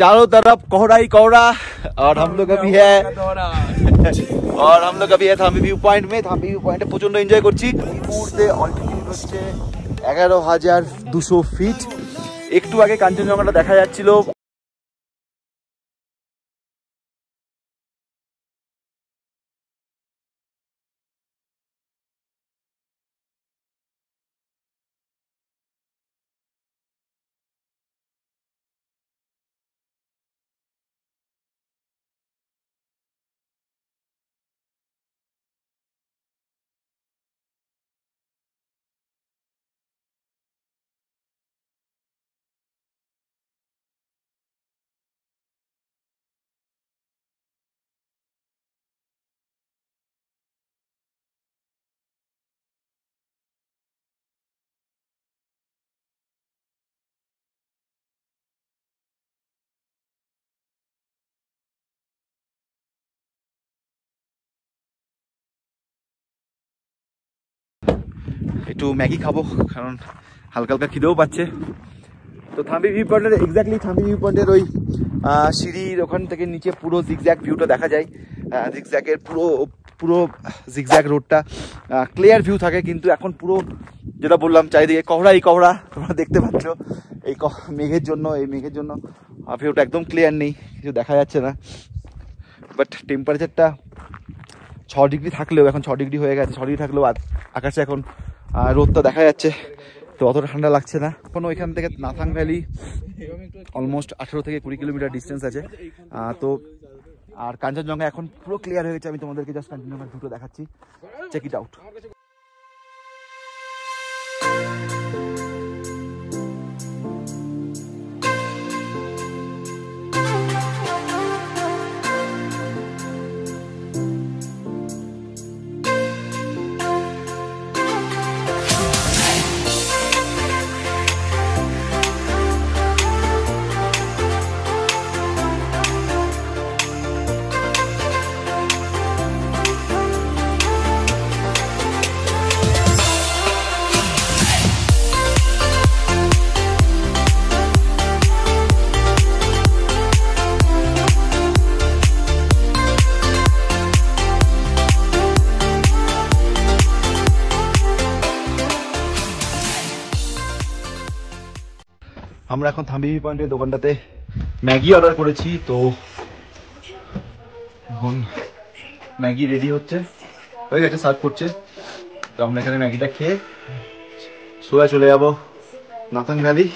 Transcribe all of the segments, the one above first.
चारों तरफ कोहरा ही कोहरा और हम लोग अभी है থাম্বি ভিউ পয়েন্ট में থাম্বি ভিউ পয়েন্টে প্রচন্ড এনজয় করছি। এই মুহূর্তে অল্টিটিউড হচ্ছে 11,200 ফিট। একটু আগে কাঞ্চনজঙ্ঘাটা দেখা যাচ্ছিল। একটু ম্যাগি খাবো কারণ হালকা হালকা খিদেও পাচ্ছে। তো থাম্বি ভিউ পয়েন্টের এক্স্যাক্টলি থাম্বি ভিউ পয়েন্টের ওই সিঁড়ির ওখান থেকে নিচে পুরো জিগজ্যাগ ভিউটা দেখা যায়। জিগজ্যাগের পুরো জিগজ্যাগ রোডটা ক্লিয়ার ভিউ থাকে, কিন্তু এখন পুরো যেটা বললাম চারিদিকে কোহরাই কোহরা তোমরা দেখতে পাচ্ছ। এই মেঘের জন্য ভিউটা একদম ক্লিয়ার নেই, কিছু দেখা যাচ্ছে না। বাট টেম্পারেচারটা 6 ডিগ্রি থাকলেও এখন 6 ডিগ্রি হয়ে গেছে। 6 ডিগ্রি থাকলেও আকাশে এখন রোদটা দেখা যাচ্ছে, তো অতটা ঠান্ডা লাগছে না। এখন ওইখান থেকে নাথাং ভ্যালি অলমোস্ট 18 থেকে 20 কিলোমিটার ডিস্টেন্স আছে। তো আর কাঞ্চনজঙ্ঘা এখন পুরো ক্লিয়ার হয়ে গেছে। আমি তোমাদেরকে জাস্ট কাঞ্চনজঙ্ঘার ভিউটা দেখাচ্ছি, চেক ইট আউট। আমরা এখন থাম্বি ভিউ পয়েন্টের দোকানটাতে ম্যাগি অর্ডার করেছি, তো এখন ম্যাগি রেডি হয়ে গেছে, সার্ভ করছে। তো আমরা এখানে ম্যাগিটা খেয়ে সোজা চলে যাবো নাথাং ভ্যালি।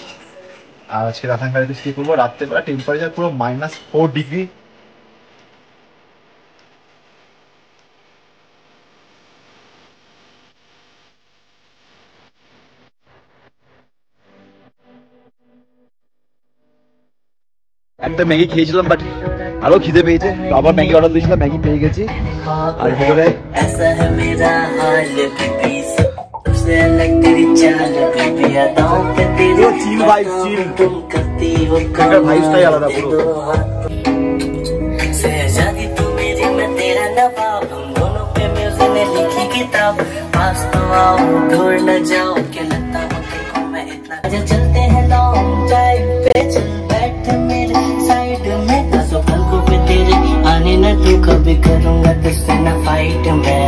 আর আজকে নাথাং ভ্যালিতে স্টে করবো। রাত্রেবেলা টেম্পারেচার পুরো -4 ডিগ্রি। একটা ম্যাগি খেয়েছিলাম, বাট আরো খিদে পেয়েছে, তো আবার ম্যাগি অর্ডার দিয়েছিলাম, ম্যাগি পেয়ে গেছি। আর ভেতরে ভাইবসটাই আলাদা পুরো। चलते हैं लॉन्ग ड्राइव पे, चल बैठ मेरे साइड में, तो पलकों पे तेरे आने न तू, कभी करूंगा तुझसे न फाइट में।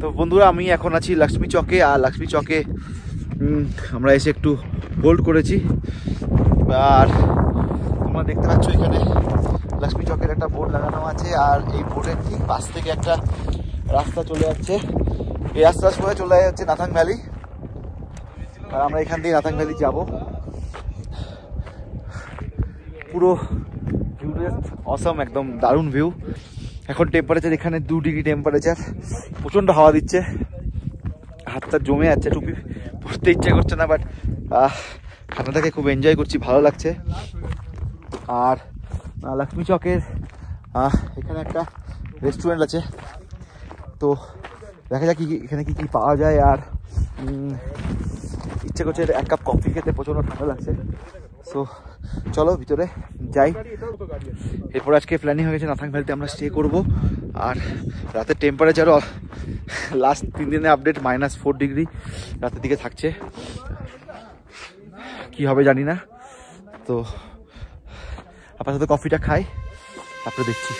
তো বন্ধুরা, আমি এখন আছি লক্ষ্মী চকে। আর লক্ষ্মী চকে আমরা এসে একটু হোল্ড করেছি। আর তোমরা দেখতে পাচ্ছ এখানে লক্ষ্মী চকের একটা বোর্ড লাগানো আছে। আর এই বোর্ডের ঠিক পাশ থেকে একটা রাস্তা চলে যাচ্ছে। এই রাস্তা সোজা চলে যাচ্ছে নাথাং ভ্যালি। আর আমরা এখান থেকে নাথাং ভ্যালি যাবো। পুরো ভিউটা অসাম, একদম দারুণ ভিউ। এখন টেম্পারেচার এখানে 2 ডিগ্রি টেম্পারেচার, প্রচণ্ড হাওয়া দিচ্ছে, হাতটা জমে যাচ্ছে, টুপি পরতে ইচ্ছে করছে না, বাট ঠান্ডাটাকে খুব এনজয় করছি, ভালো লাগছে। আর লক্ষ্মী চকের এখানে একটা রেস্টুরেন্ট আছে, তো দেখা যাক এখানে কি কি পাওয়া যায়। আর ইচ্ছে করছে 1 কাপ কফি খেতে, প্রচণ্ড ঠান্ডা লাগছে। সো চলো ভিতরে যাই। এরপর আজকে প্ল্যানিং হয়ে গেছে নাথাং ভ্যালিতে আমরা স্টে করবো। আর রাতের টেম্পারেচারও লাস্ট 3 দিনে আপডেট -4 ডিগ্রি রাতের দিকে থাকছে। কি হবে জানি না। তো আপাতত কফিটা খাই, তারপরে দেখছি।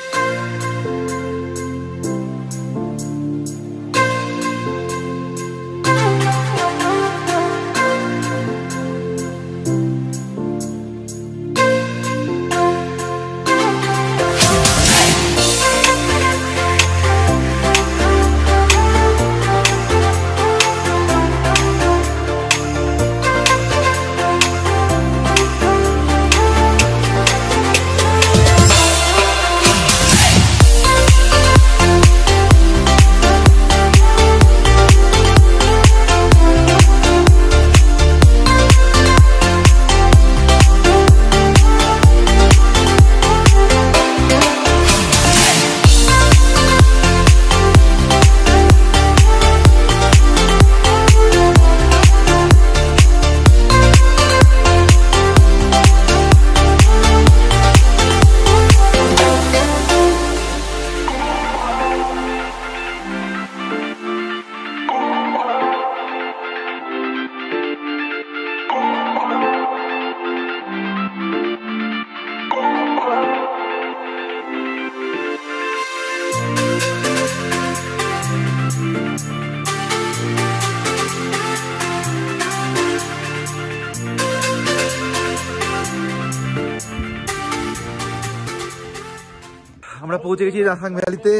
আমরা পৌঁছে গেছি নাথাং ভ্যালিতে।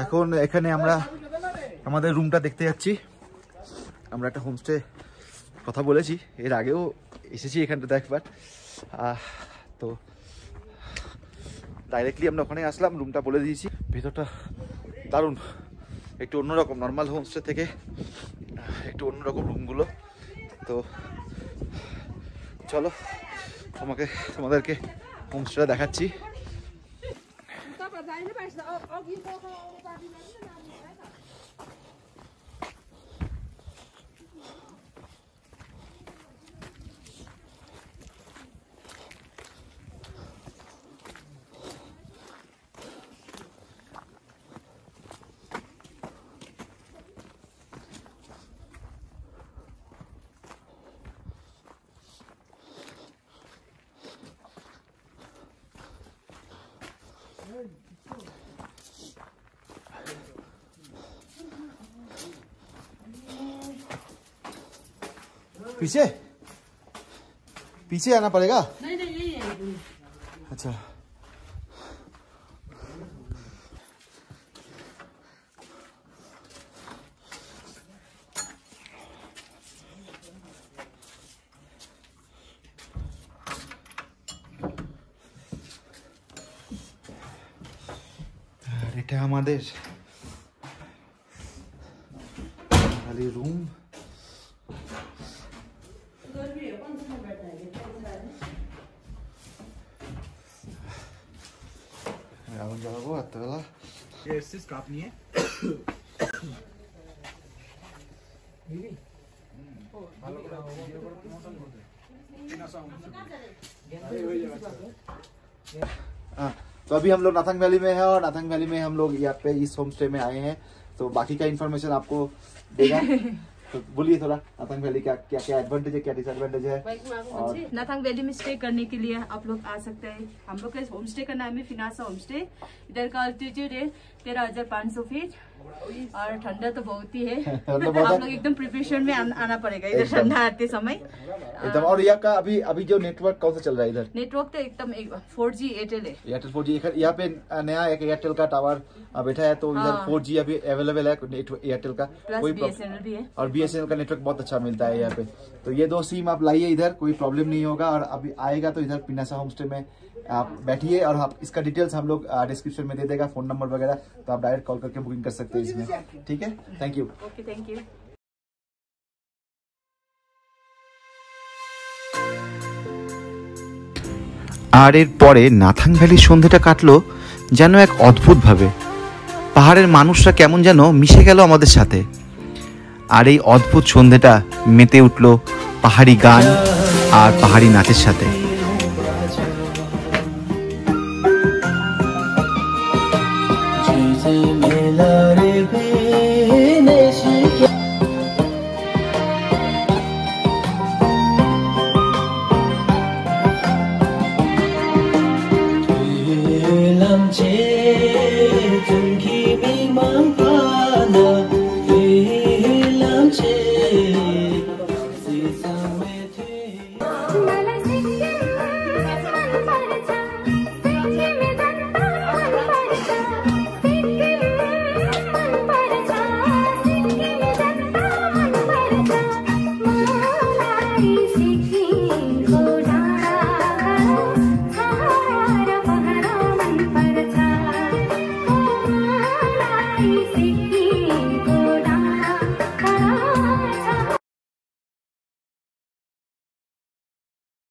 এখন এখানে আমরা আমাদের রুমটা দেখতে যাচ্ছি। আমরা একটা হোমস্টে কথা বলেছি, এর আগেও এসেছি এখানটাতে একবার। তো ডাইরেক্টলি আমরা ওখানে আসলাম, রুমটা বলে দিয়েছি। ভেতরটা দারুণ, একটু অন্যরকম, নর্মাল হোমস্টে থেকে একটু অন্যরকম রুমগুলো। তো চলো তোমাদেরকে হোমস্টেটা দেখাচ্ছি। पीछे आना पड़ेगा? नहीं यही है। अच्छा এটা আমাদের খালি রুম। এখন যাবো রাত্রেবেলা। কাপ নিয়ে तो अभी हम लोग नाथंग वैली में है और नाथंग वैली में हम लोग यहाँ पे इस होम स्टे में आए हैं। तो बाकी का इन्फॉर्मेशन आपको देगा। तो बोलिए थोड़ा नाथंग वैली क्या क्या क्या एडवांटेज है, क्या डिसएडवांटेज है। और नाथंग वैली में स्टे करने के लिए आप लोग आ सकते हैं। हम लोग का होम स्टे का नाम है फिनासा होम स्टे। इधर का अल्टीट्यूड है 13,500 फीट और ठंडा तो बहुत ही है। आप लोग एकदम प्रिपरेशन में आना पड़ेगा इधर ठंडा आते समय एकदम। और यहाँ का अभी जो नेटवर्क कौन सा चल रहा है इधर? नेटवर्क तो एकदम 4G एयरटेल है। एयरटेल 4G यहाँ पे नया एक एयरटेल का टावर बैठा है, तो इधर 4G अभी अवेलेबल है एयरटेल का। कोई BSNL भी है और BSNL का नेटवर्क बहुत अच्छा मिलता है यहाँ पे। तो ये दो सिम आप लाइए इधर, कोई प्रॉब्लम नहीं होगा। और अभी आएगा तो इधर पिनासा होम स्टे में आप बैठिए और आप इसका डिटेल्स हम लोग डिस्क्रिप्शन में दे देगा, फोन नंबर वगैरह, तो आप डायरेक्ट कॉल करके बुकिंग कर सकते हैं इसमें। ठीक है, thank you. Okay, thank you. আর এরপরে নাথাং ভ্যালির সন্ধ্যাটা কাটলো যেন এক অদ্ভুতভাবে। পাহাড়ের মানুষরা কেমন যেন মিশে গেল আমাদের সাথে। আর এই অদ্ভুত সন্ধ্যাটা মেতে উঠলো পাহাড়ি গান আর পাহাড়ি নাচের সাথে।